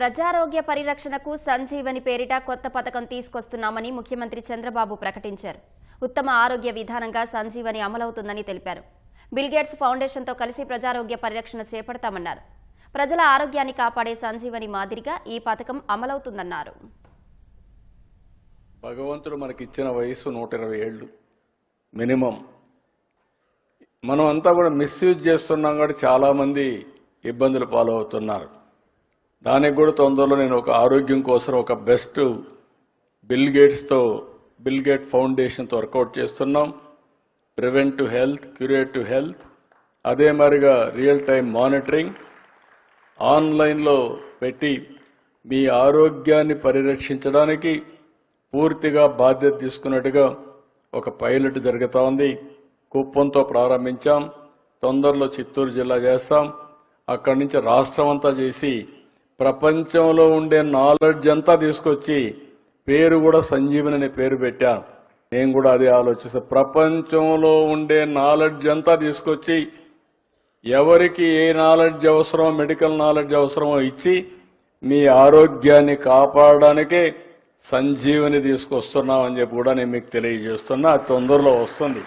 ప్రజారోగ్య పరిరక్షణకు సంజీవని పేరిట కొత్త పథకం తీసుకొస్తున్నామని ముఖ్యమంత్రి చంద్రబాబు ప్రకటించారు. ఉత్తమ ఆరోగ్య విధానంగా సంజీవని అమలవుతుందని తెలిపారు. బిల్ గేట్స్ ఫౌండేషన్తో కలిసి ప్రజారోగ్య పరిరక్షణ చేపడతామన్నారు. ప్రజల ఆరోగ్యాన్ని కాపాడే సంజీవని మాదిరిగా ఈ పథకం అమలవుతుందన్నారు. భగవంతుడు మనకిచ్చిన వయసు 120 ఏళ్లు మినిమం. మనం అంతా కూడా మిస్యూజ్ చేస్తున్నాం కాబట్టి చాలా మంది ఇబ్బందులు పాలవుతున్నారు. దానికి కూడా తొందరలో నేను ఒక ఆరోగ్యం కోసం ఒక బెస్ట్ బిల్ గేట్ ఫౌండేషన్తో వర్కౌట్ చేస్తున్నాం. ప్రివెంటివ్ హెల్త్, క్యూరేటివ్ హెల్త్, అదే మరిగా రియల్ టైం మానిటరింగ్ ఆన్లైన్లో పెట్టి మీ ఆరోగ్యాన్ని పరిరక్షించడానికి పూర్తిగా బాధ్యత తీసుకున్నట్టుగా ఒక పైలట్ జరుగుతూ ఉంది. కుప్పంతో ప్రారంభించాం, తొందరలో చిత్తూరు జిల్లా చేస్తాం, అక్కడి నుంచి రాష్ట్రం అంతా చేసి ప్రపంచంలో ఉండే నాలెడ్జ్ అంతా తీసుకొచ్చి పేరు కూడా సంజీవని అనే పేరు పెట్టాను. నేను కూడా అదే ఆలోచిస్తాను. ప్రపంచంలో ఉండే నాలెడ్జ్ అంతా తీసుకొచ్చి ఎవరికి ఏ నాలెడ్జ్ అవసరమో, మెడికల్ నాలెడ్జ్ అవసరమో ఇచ్చి మీ ఆరోగ్యాన్ని కాపాడడానికే సంజీవని తీసుకొస్తున్నామని చెప్పి కూడా నేను మీకు తెలియజేస్తున్నా. అది తొందరలో వస్తుంది.